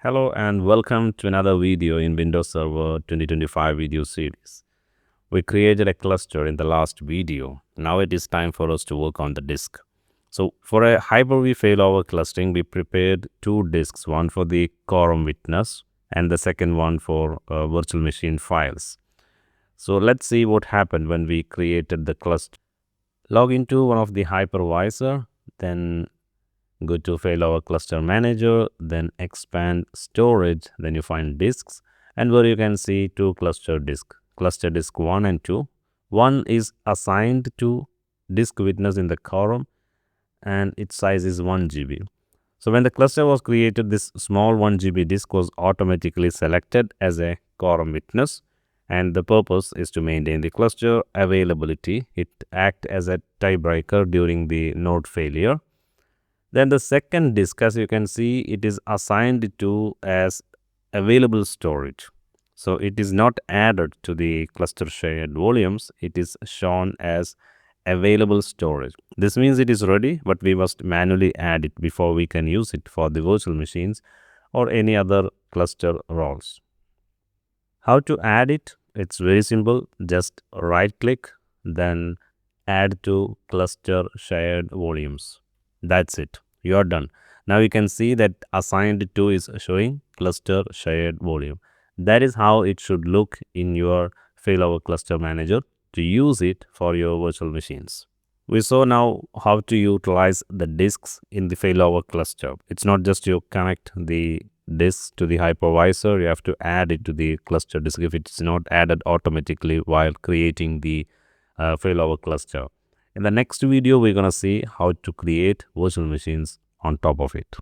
Hello and welcome to another video in Windows Server 2025 video series. We created a cluster in the last video. Now it is time for us to work on the disk. So for a Hyper-V failover clustering, we prepared two disks, one for the quorum witness and the second one for virtual machine files. So let's see what happened when we created the cluster. Log into one of the hypervisor, then go to Failover Cluster Manager, then expand storage, then you find disks, and where you can see two cluster disk 1 and 2. One is assigned to disk witness in the quorum and its size is 1 GB. So when the cluster was created, this small 1 GB disk was automatically selected as a quorum witness, and the purpose is to maintain the cluster availability. It acts as a tiebreaker during the node failure. Then the second disk, as you can see, it is assigned to as available storage. So it is not added to the cluster shared volumes. It is shown as available storage. This means it is ready, but we must manually add it before we can use it for the virtual machines or any other cluster roles. How to add it? It's very simple. Just right click, then add to cluster shared volumes. That's it. You are done. Now you can see that assigned to is showing cluster shared volume. That is how it should look in your failover cluster manager to use it for your virtual machines. We saw now how to utilize the disks in the failover cluster. It's not just you connect the disk to the hypervisor, you have to add it to the cluster disk if it's not added automatically while creating the failover cluster. In the next video, we're going to see how to create virtual machines on top of it.